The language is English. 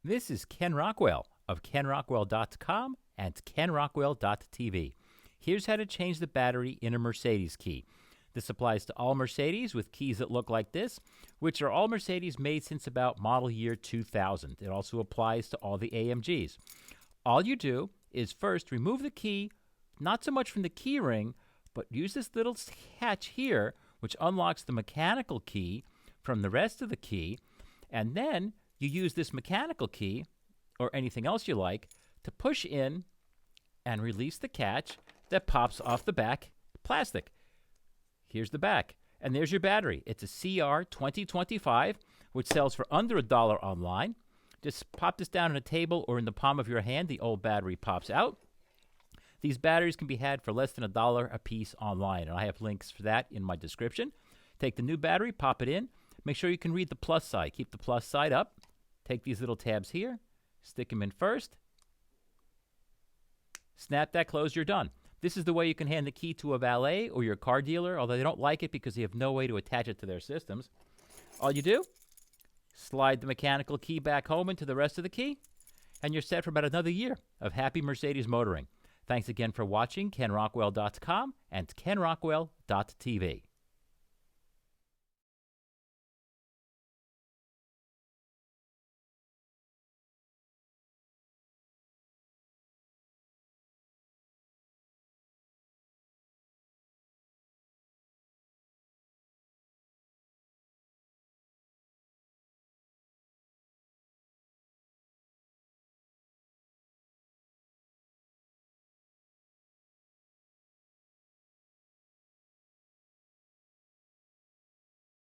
This is Ken Rockwell of kenrockwell.com and kenrockwell.tv. Here's how to change the battery in a Mercedes key. This applies to all Mercedes with keys that look like this, which are all Mercedes made since about model year 2000. It also applies to all the AMGs. All you do is first remove the key, not so much from the key ring, but use this little hatch here, which unlocks the mechanical key from the rest of the key, and then you use this mechanical key, or anything else you like, to push in and release the catch that pops off the back plastic. Here's the back, and there's your battery. It's a CR2025, which sells for under $1 online. Just pop this down on a table or in the palm of your hand. The old battery pops out. These batteries can be had for less than $1 a piece online, and I have links for that in my description. Take the new battery, pop it in. Make sure you can read the plus side. Keep the plus side up. Take these little tabs here, stick them in first. Snap that closed, you're done. This is the way you can hand the key to a valet or your car dealer, although they don't like it because they have no way to attach it to their systems. All you do, slide the mechanical key back home into the rest of the key, and you're set for about another year of happy Mercedes motoring. Thanks again for watching kenrockwell.com and kenrockwell.tv.